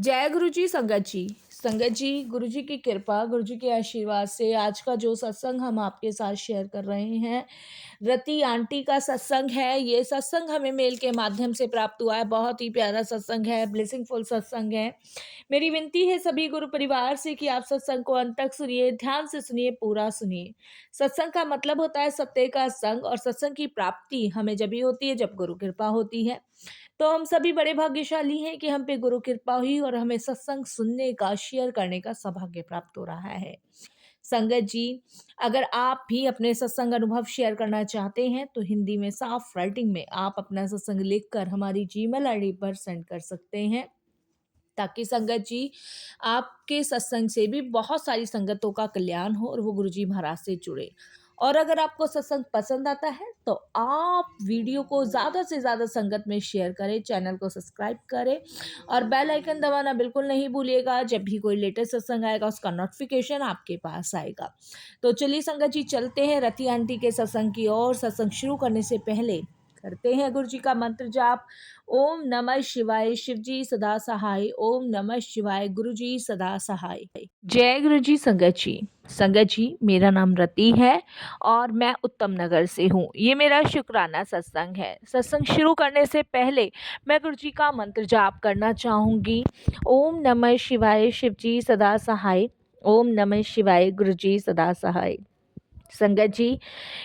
जय गुरु जी संगत जी। संगत जी, गुरु जी की कृपा, गुरु जी के आशीर्वाद से आज का जो सत्संग हम आपके साथ शेयर कर रहे हैं, रति आंटी का सत्संग है। ये सत्संग हमें मेल के माध्यम से प्राप्त हुआ है। बहुत ही प्यारा सत्संग है, ब्लेसिंगफुल सत्संग है। मेरी विनती है सभी गुरु परिवार से कि आप सत्संग को अंत तक सुनिए, ध्यान से सुनिए, पूरा सुनिए। सत्संग का मतलब होता है सत्य का संग, और सत्संग की प्राप्ति हमें जब ही होती है जब गुरु कृपा होती है। तो हम सभी बड़े भाग्यशाली हैं कि हम पे गुरु कृपा हुई और हमें सत्संग सुनने का, शेयर करने का सौभाग्य प्राप्त हो रहा है। संगत जी, अगर आप भी अपने सत्संग अनुभव शेयर करना चाहते हैं तो हिंदी में साफ राइटिंग में आप अपना सत्संग लिखकर हमारी जीमेल आईडी पर सेंड कर सकते हैं, ताकि संगत जी आपके सत्संग से भी बहुत सारी संगतों का कल्याण हो और वो गुरुजी महाराज से जुड़े। और अगर आपको सत्संग पसंद आता है तो आप वीडियो को ज़्यादा से ज़्यादा संगत में शेयर करें, चैनल को सब्सक्राइब करें और बेल आइकन दबाना बिल्कुल नहीं भूलिएगा। जब भी कोई लेटेस्ट सत्संग आएगा उसका नोटिफिकेशन आपके पास आएगा। तो चलिए संगत जी, चलते हैं रति आंटी के सत्संग की ओर। सत्संग शुरू करने से पहले करते हैं गुरु जी का मंत्र जाप। ओम नमः शिवाय, शिव जी सदा सहाय। ओम नमः शिवाय, गुरु जी सदा सहाय। जय गुरु जी संगत जी। संगत जी, मेरा नाम रति है और मैं उत्तम नगर से हूँ। ये मेरा शुक्राना सत्संग है। सत्संग शुरू करने से पहले मैं गुरु जी का मंत्र जाप करना चाहूँगी। ओम नमः शिवाय, शिव जी सदा सहाय। ओम नमः शिवाय, गुरु जी सदा सहाय। संगत जी,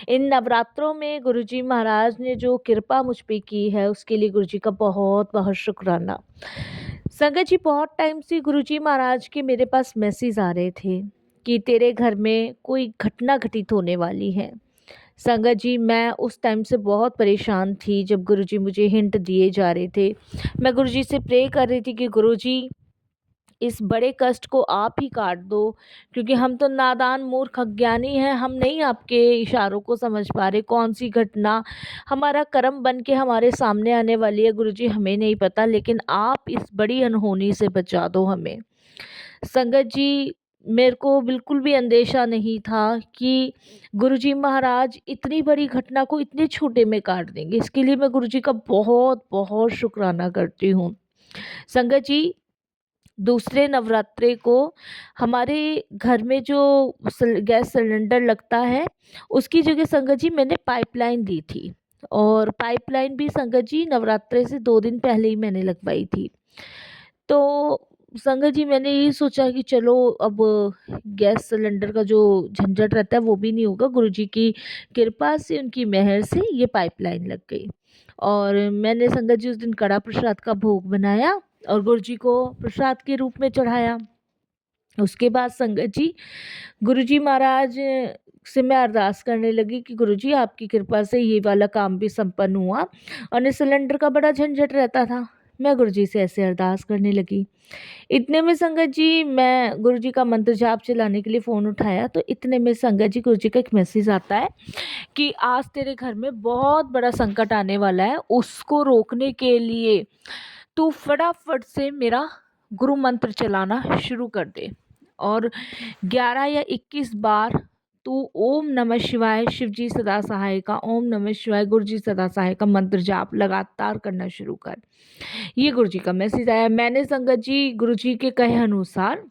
इन नवरात्रों में गुरुजी महाराज ने जो कृपा मुझ पे की है उसके लिए गुरुजी का बहुत बहुत शुक्राना। संगत जी, बहुत टाइम से गुरुजी महाराज के मेरे पास मैसेज आ रहे थे कि तेरे घर में कोई घटना घटित होने वाली है। संगत जी, मैं उस टाइम से बहुत परेशान थी जब गुरुजी मुझे हिंट दिए जा रहे थे। मैं गुरुजी से प्रे कर रही थी कि गुरुजी इस बड़े कष्ट को आप ही काट दो, क्योंकि हम तो नादान मूर्ख अज्ञानी हैं। हम नहीं आपके इशारों को समझ पा रहे, कौन सी घटना हमारा कर्म बन के हमारे सामने आने वाली है गुरुजी, हमें नहीं पता, लेकिन आप इस बड़ी अनहोनी से बचा दो हमें। संगत जी, मेरे को बिल्कुल भी अंदेशा नहीं था कि गुरुजी महाराज इतनी बड़ी घटना को इतने छोटे में काट देंगे। इसके लिए मैं गुरुजी का बहुत बहुत शुक्राना करती हूँ। संगत जी, दूसरे नवरात्रे को हमारे घर में जो गैस सिलेंडर लगता है उसकी जगह संगत जी मैंने पाइपलाइन दी थी, और पाइपलाइन भी संगत जी नवरात्रे से 2 दिन पहले ही मैंने लगवाई थी। तो संगत जी, मैंने ये सोचा कि चलो अब गैस सिलेंडर का जो झंझट रहता है वो भी नहीं होगा। गुरुजी की कृपा से, उनकी मेहर से ये पाइपलाइन लग गई। और मैंने संगत जी उस दिन कड़ा प्रसाद का भोग बनाया और गुरुजी को प्रसाद के रूप में चढ़ाया। उसके बाद संगत जी, गुरुजी महाराज से मैं अरदास करने लगी कि गुरुजी आपकी कृपा से ये वाला काम भी संपन्न हुआ, और ये सिलेंडर का बड़ा झंझट रहता था। मैं गुरुजी से ऐसे अरदास करने लगी। इतने में संगत जी, मैं गुरुजी का मंत्र जाप चलाने के लिए फ़ोन उठाया तो इतने में संगत जी, गुरुजी का एक मैसेज आता है कि आज तेरे घर में बहुत बड़ा संकट आने वाला है। उसको रोकने के लिए तू फटाफट से मेरा गुरु मंत्र चलाना शुरू कर दे, और 11 या 21 बार तू ओम नमः शिवाय, शिव जी सदा सहाय का, ओम नमः शिवाय, गुरु जी सदा सहाय का मंत्र जाप लगातार करना शुरू कर। ये गुरु जी का मैसेज आया। मैंने संगत जी गुरु जी के कहे अनुसार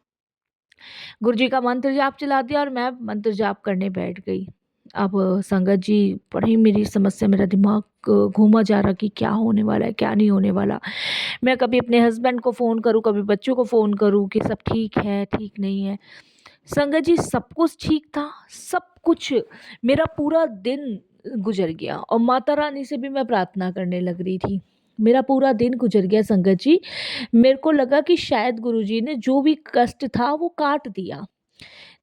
गुरु जी का मंत्र जाप चला दिया और मैं मंत्र जाप करने बैठ गई। अब संगत जी, बड़ी मेरी समस्या, मेरा दिमाग घूमा जा रहा कि क्या होने वाला है, क्या नहीं होने वाला। मैं कभी अपने हस्बैंड को फ़ोन करूँ, कभी बच्चों को फ़ोन करूँ कि सब ठीक है, ठीक नहीं है। संगत जी, सब कुछ ठीक था, सब कुछ। मेरा पूरा दिन गुजर गया और माता रानी से भी मैं प्रार्थना करने लग रही थी। मेरा पूरा दिन गुजर गया संगत जी। मेरे को लगा कि शायद गुरुजी ने जो भी कष्ट था वो काट दिया।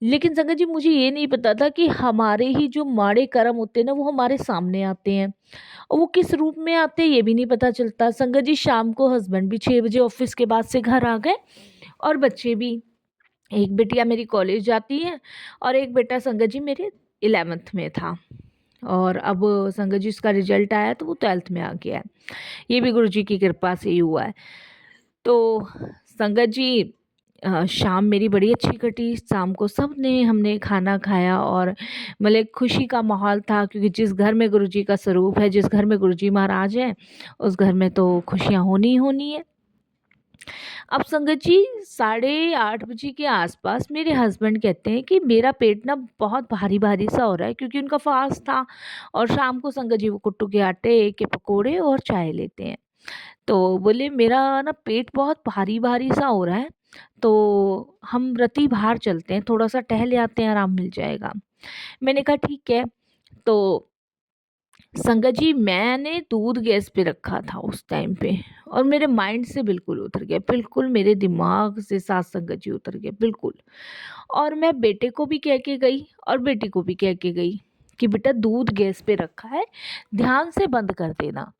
लेकिन संगत जी, मुझे ये नहीं पता था कि हमारे ही जो माड़े कर्म होते हैं ना, वो हमारे सामने आते हैं, और वो किस रूप में आते हैं ये भी नहीं पता चलता। संगत जी, शाम को हस्बैंड भी 6 बजे ऑफिस के बाद से घर आ गए, और बच्चे भी। एक बिटिया मेरी कॉलेज जाती है और एक बेटा संगत जी मेरे 11th में था, और अब संगत जी उसका रिजल्ट आया तो वो 12th में आ गया है। ये भी गुरु जी की कृपा से ही हुआ है। तो संगत जी, शाम मेरी बड़ी अच्छी कटी। शाम को सबने हमने खाना खाया और मतलब एक खुशी का माहौल था, क्योंकि जिस घर में गुरुजी का स्वरूप है, जिस घर में गुरुजी महाराज हैं, उस घर में तो खुशियाँ होनी ही होनी है। अब संगत जी 8:30 बजे के आसपास मेरे हस्बैंड कहते हैं कि मेरा पेट ना बहुत भारी-भारी सा हो रहा है, क्योंकि उनका फ़ास्ट था और शाम को संगत जी वो कुट्टू के आटे के पकोड़े और चाय लेते हैं। तो बोले मेरा ना पेट बहुत भारी-भारी सा हो रहा है, तो हम रति बाहर चलते हैं, थोड़ा-सा टहल आते हैं, आराम मिल जाएगा। मैंने कहा ठीक है। तो संगत जी मैंने दूध गैस पे रखा था उस टाइम पे, और मेरे माइंड से बिल्कुल उतर गया, बिल्कुल मेरे दिमाग से साथ संगत जी उतर गए बिल्कुल। और मैं बेटे को भी कह के गई और बेटी को भी कह के गई कि बेटा दूध गैस पे रखा है, ध्यान से बंद कर देना।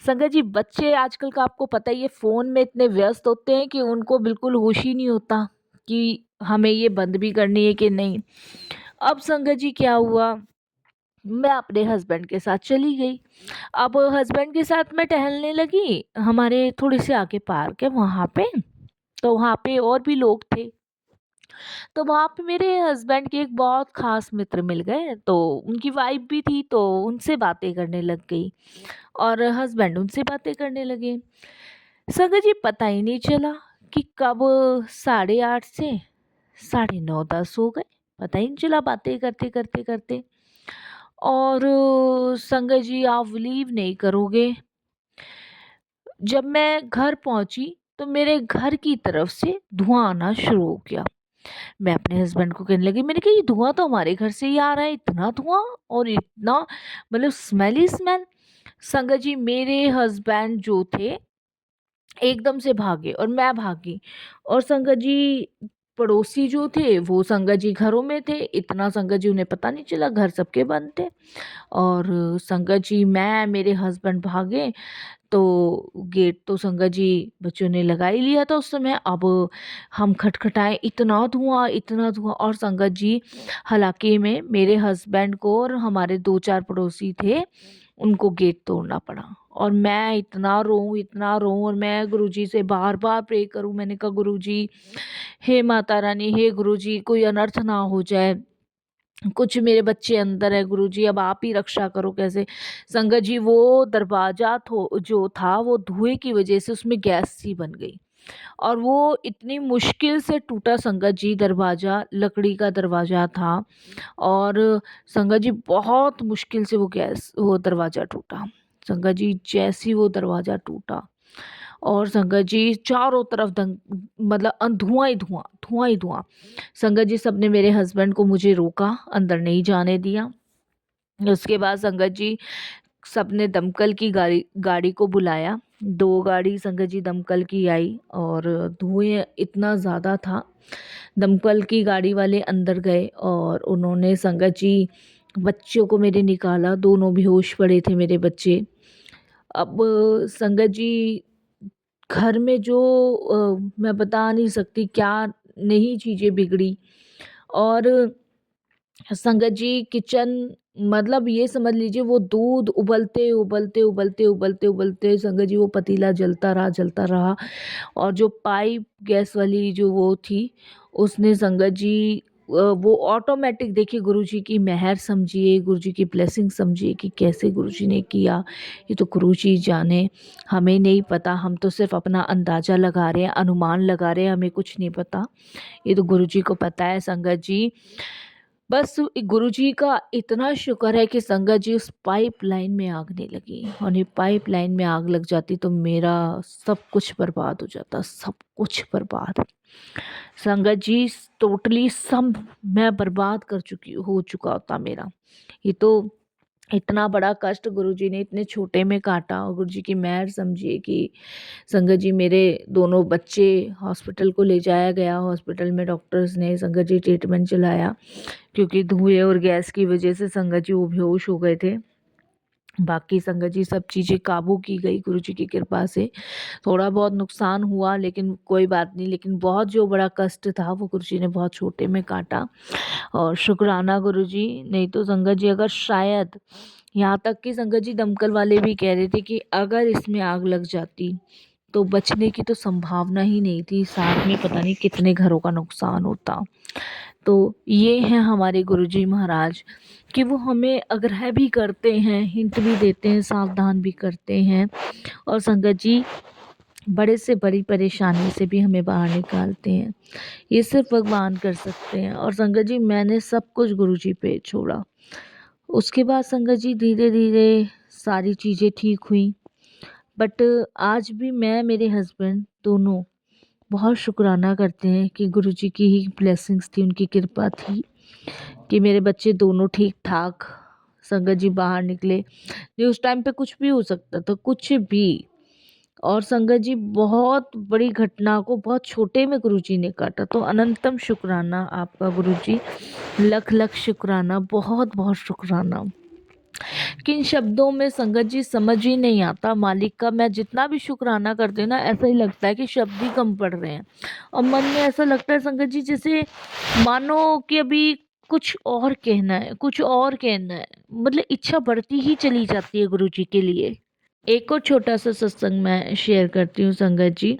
संगत जी बच्चे आजकल का आपको पता ही है, फ़ोन में इतने व्यस्त होते हैं कि उनको बिल्कुल होश ही नहीं होता कि हमें ये बंद भी करनी है कि नहीं। अब संगत जी क्या हुआ, मैं अपने हस्बैंड के साथ चली गई। अब हस्बैंड के साथ मैं टहलने लगी, हमारे थोड़े से आगे पार्क है वहाँ पे, तो वहाँ पे और भी लोग थे। तो वहाँ पे मेरे हस्बैंड के एक बहुत ख़ास मित्र मिल गए, तो उनकी वाइफ़ भी थी, तो उनसे बातें करने लग गई और हस्बैंड उनसे बातें करने लगे। संगत जी पता ही नहीं चला कि कब 8:30 से 9:30 10 हो गए, पता ही नहीं चला बातें करते-करते। और संगत जी आप बिलीव नहीं करोगे, जब मैं घर पहुंची तो मेरे घर की तरफ से धुआं आना शुरू हो गया। मैं अपने हस्बैंड को कहने लगी, मैंने कहा ये धुआं तो हमारे घर से ही आ रहा है, इतना धुआं और इतना मतलब स्मेल ही स्मेल। संगत जी मेरे हस्बैंड जो थे एकदम से भागे और मैं भागी, और संगत जी पड़ोसी जो थे वो संगत जी घरों में थे, इतना संगत जी उन्हें पता नहीं चला, घर सबके बंद थे। और संगत जी मैं मेरे हस्बैंड भागे, तो गेट तो संगत जी बच्चों ने लगा ही लिया था उस समय। अब हम खटखटाए, इतना धुआं, और संगत जी हालांकि में मेरे हस्बैंड को और हमारे 2-4 पड़ोसी थे, उनको गेट तोड़ना पड़ा। और मैं इतना रोऊं, और मैं गुरुजी से बार बार प्रे करूं। मैंने कहा गुरुजी, हे माता रानी, हे गुरुजी, कोई अनर्थ ना हो जाए, कुछ मेरे बच्चे अंदर है गुरुजी, अब आप ही रक्षा करो कैसे। संगत जी वो दरवाजा जो था वो धुएं की वजह से उसमें गैस सी बन गई, और वो इतनी मुश्किल से टूटा। संगत जी दरवाजा लकड़ी का दरवाजा था, और संगत जी बहुत मुश्किल से वो दरवाजा टूटा। संगत जी जैसी वो दरवाजा टूटा, और संगत जी चारों तरफ मतलब धुआं ही धुआं। संगत जी सबने मेरे हस्बैंड को मुझे रोका, अंदर नहीं जाने दिया। उसके बाद संगत जी सबने दमकल की गाड़ी को बुलाया। 2 गाड़ी संगत जी दमकल की आई, और धुएं इतना ज़्यादा था। दमकल की गाड़ी वाले अंदर गए और उन्होंने संगत जी बच्चों को मेरे निकाला, दोनों बेहोश पड़े थे मेरे बच्चे। अब संगत जी घर में जो मैं बता नहीं सकती क्या नहीं चीज़ें बिगड़ी। और संगत जी किचन, मतलब ये समझ लीजिए वो दूध उबलते संगत जी वो पतीला जलता रहा, और जो पाइप गैस वाली जो वो थी उसने संगत जी वो ऑटोमेटिक, देखिए गुरुजी की मेहर समझिए, गुरुजी की ब्लेसिंग समझिए कि कैसे गुरुजी ने किया। ये तो गुरुजी जाने, हमें नहीं पता, हम तो सिर्फ अपना अंदाज़ा लगा रहे हैं, अनुमान लगा रहे हैं, हमें कुछ नहीं पता, ये तो गुरुजी को पता है। संगत जी बस गुरुजी का इतना शुक्र है कि संगत जी उस पाइपलाइन में आग नहीं लगी, और ये पाइपलाइन में आग लग जाती तो मेरा सब कुछ बर्बाद हो जाता, सब कुछ बर्बाद। संगत जी टोटली सब मैं बर्बाद हो चुका होता मेरा। ये तो इतना बड़ा कष्ट गुरुजी ने इतने छोटे में काटा, और गुरुजी की मेहर समझिए कि संगत जी मेरे दोनों बच्चे हॉस्पिटल को ले जाया गया। हॉस्पिटल में डॉक्टर्स ने संगत जी ट्रीटमेंट चलाया, क्योंकि धुएँ और गैस की वजह से संगत जी वो बेहोश हो गए थे। बाकी संगत जी सब चीज़ें काबू की गई गुरुजी की कृपा से। थोड़ा बहुत नुकसान हुआ लेकिन कोई बात नहीं, लेकिन बहुत जो बड़ा कष्ट था वो गुरुजी ने बहुत छोटे में काटा, और शुक्राना गुरुजी। नहीं तो संगत जी अगर शायद, यहाँ तक कि संगत जी दमकल वाले भी कह रहे थे कि अगर इसमें आग लग जाती तो बचने की तो संभावना ही नहीं थी, साथ में पता नहीं कितने घरों का नुकसान होता। तो ये हैं हमारे गुरुजी महाराज, कि वो हमें आग्रह भी करते हैं, हिंट भी देते हैं, सावधान भी करते हैं। और संगत जी बड़े से बड़ी परेशानी से भी हमें बाहर निकालते हैं। ये सिर्फ़ भगवान कर सकते हैं। और संगत जी, मैंने सब कुछ गुरुजी पे छोड़ा। उसके बाद संगत जी धीरे-धीरे सारी चीज़ें ठीक हुईं। बट आज भी मैं, मेरे हस्बैंड दोनों बहुत शुक्राना करते हैं कि गुरुजी की ही ब्लेसिंग्स थी, उनकी कृपा थी कि मेरे बच्चे दोनों ठीक-ठाक संगत जी बाहर निकले। नहीं, उस टाइम पे कुछ भी हो सकता था, कुछ भी। और संगत जी, बहुत बड़ी घटना को बहुत छोटे में गुरुजी ने काटा। तो अनंतम शुक्राना आपका गुरुजी, लख-लख शुक्राना, बहुत-बहुत शुक्राना। किन शब्दों में संगत जी समझ ही नहीं आता मालिक का। मैं जितना भी शुक्राना करती हूँ ना, ऐसा ही लगता है कि शब्द ही कम पड़ रहे हैं। और मन में ऐसा लगता है संगत जी, जैसे मानो कि अभी कुछ और कहना है, कुछ और कहना है। मतलब इच्छा बढ़ती ही चली जाती है गुरुजी के लिए। एक और छोटा-सा सत्संग मैं शेयर करती हूँ संगत जी।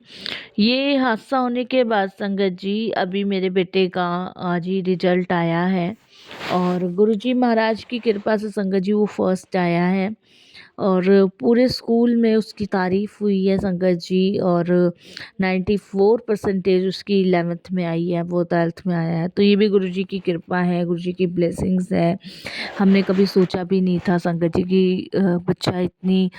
ये हादसा होने के बाद संगत जी, अभी मेरे बेटे का आज ही रिजल्ट आया है। और गुरुजी महाराज की कृपा से संगत जी वो फर्स्ट आया है। और पूरे स्कूल में उसकी तारीफ़ हुई है संगत जी। और 94 परसेंटेज उसकी 11th में आई है, वो 12th में आया है। तो ये भी गुरुजी की कृपा है, गुरुजी की ब्लेसिंग्स है। हमने कभी सोचा भी नहीं था संगत जी कि बच्चा इतनी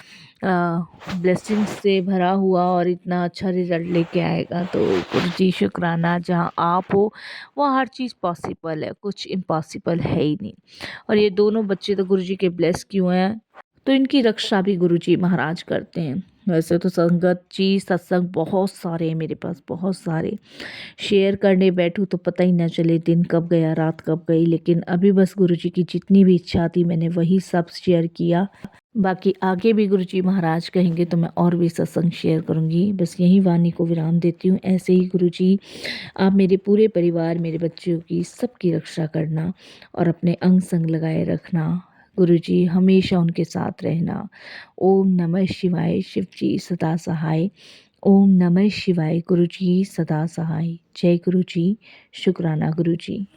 ब्लेसिंग्स से भरा हुआ और इतना अच्छा रिज़ल्ट लेके आएगा। तो गुरुजी शुक्राना, जहाँ आप हो वहाँ हर चीज़ पॉसिबल है, कुछ इम्पॉसिबल है ही नहीं। और ये दोनों बच्चे तो गुरुजी के ब्लेस क्यों हैं, तो इनकी रक्षा भी गुरुजी महाराज करते हैं। वैसे तो संगत जी सत्संग बहुत सारे हैं मेरे पास, बहुत सारे। शेयर करने बैठूँ तो पता ही ना चले दिन कब गया, रात कब गई। लेकिन अभी बस गुरुजी की जितनी भी इच्छा थी मैंने वही सब शेयर किया। बाकी आगे भी गुरुजी महाराज कहेंगे तो मैं और भी सत्संग शेयर करूँगी। बस यहीं वाणी को विराम देती हूँ। ऐसे ही गुरुजी आप मेरे पूरे परिवार, मेरे बच्चों की सबकी रक्षा करना और अपने अंग संग लगाए रखना। गुरुजी हमेशा उनके साथ रहना। ओम नमः शिवाय। शिव जी सदा सहाय। ओम नमः शिवाय। गुरुजी सदा सहाय। जय गुरुजी। शुक्राना गुरुजी।